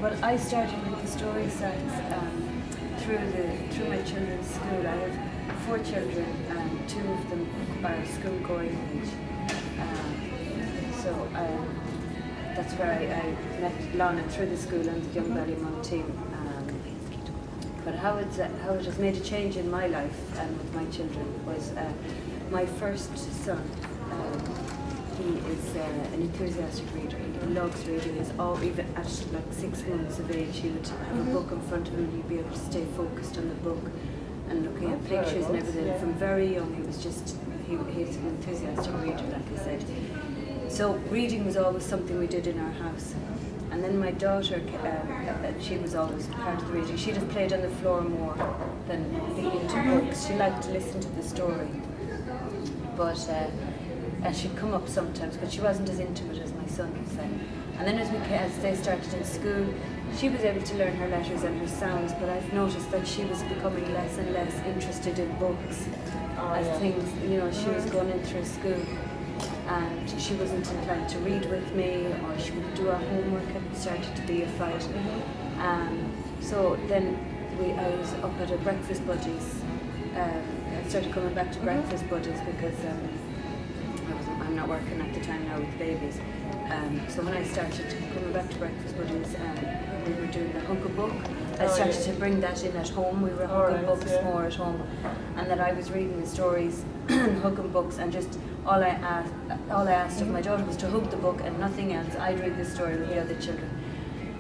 well, I started with the story sites through my children's school. I have 4 children, and 2 of them are school going age. That's where I met Lana through the school and the Young Ballymount team. But how it has made a change in my life and with my children was my first son. He is an enthusiastic reader. He loves reading. Even at like 6 months of age, he would have a book in front of him and he'd be able to stay focused on the book and looking at pictures and everything. From very young, he's an enthusiastic reader, like I said. So reading was always something we did in our house. And then my daughter, she was always part of the reading. She'd have played on the floor more than be into books. She liked to listen to the story. But she'd come up sometimes, but she wasn't as into it as my son was then. And then as they started in school, she was able to learn her letters and her sounds, but I've noticed that she was becoming less and less interested in books things, she was going in through school. And she wasn't inclined to read with me, or she would do her homework. It started to be a fight. So then I was up at a Breakfast Buddies. I started coming back to Breakfast Buddies because I'm not working at the time now with babies. So when I started coming back to Breakfast Buddies, we were doing the Hug a Book. I started to bring that in at home. We were hugging books more at home, and that I was reading the stories, hugging books, and just all I asked of my daughter was to hug the book and nothing else. I'd read the story with the other children.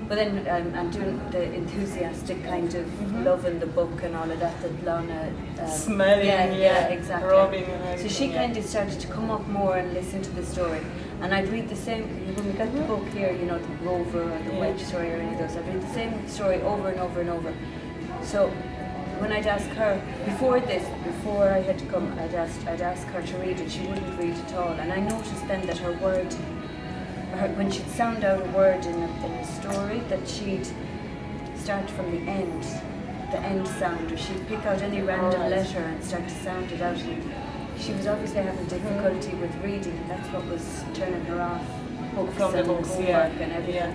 But then I'm doing the enthusiastic kind of loving the book and all of that Lana smelling, exactly. Rubbing so she kind of started to come up more and listen to the story. And I'd read the same, when we got the book here, the Rover or the Wedge story or any of those, I'd read the same story over and over and over. So when I'd ask her, before I had to come, I'd ask her to read it, she wouldn't read at all. And I noticed then that when she'd sound out a word in a story, that she'd start from the end sound, or she'd pick out any random letter and start to sound it out. And she was obviously having difficulty with reading, and that's what was turning her off books and homework and everything.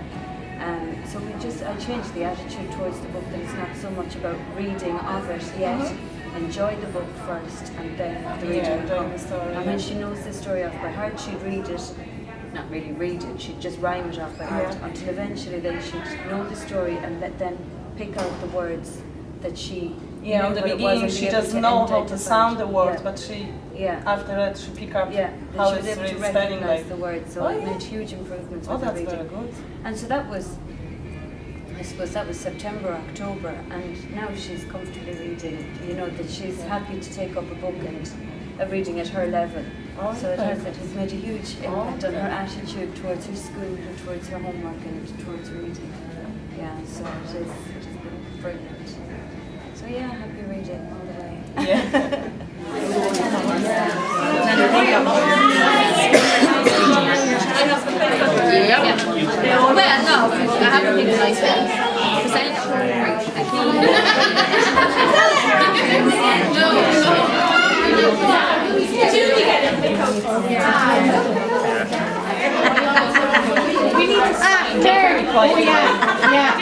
So I changed the attitude towards the book, that it's not so much about reading of it yet. Enjoy the book first, and then the reading will come. And when she knows the story off by heart, she'd read it. Not really read it, she'd just rhyme it off by heart until eventually then she'd know the story and then pick out the words that she knew on the beginning she doesn't know how to sound the words, but after that she pick up how it's really spelling like the words, so it made huge improvements with the reading. Very good. And so I suppose that was September, October, and now she's comfortably reading, that she's happy to take up a book and reading at her level. So it has made a huge impact on her attitude towards her school and towards her homework and towards reading. So it has been brilliant. So happy reading all the way. Well, no, I haven't picked a nice one. Because I ended Terry! Oh, yeah.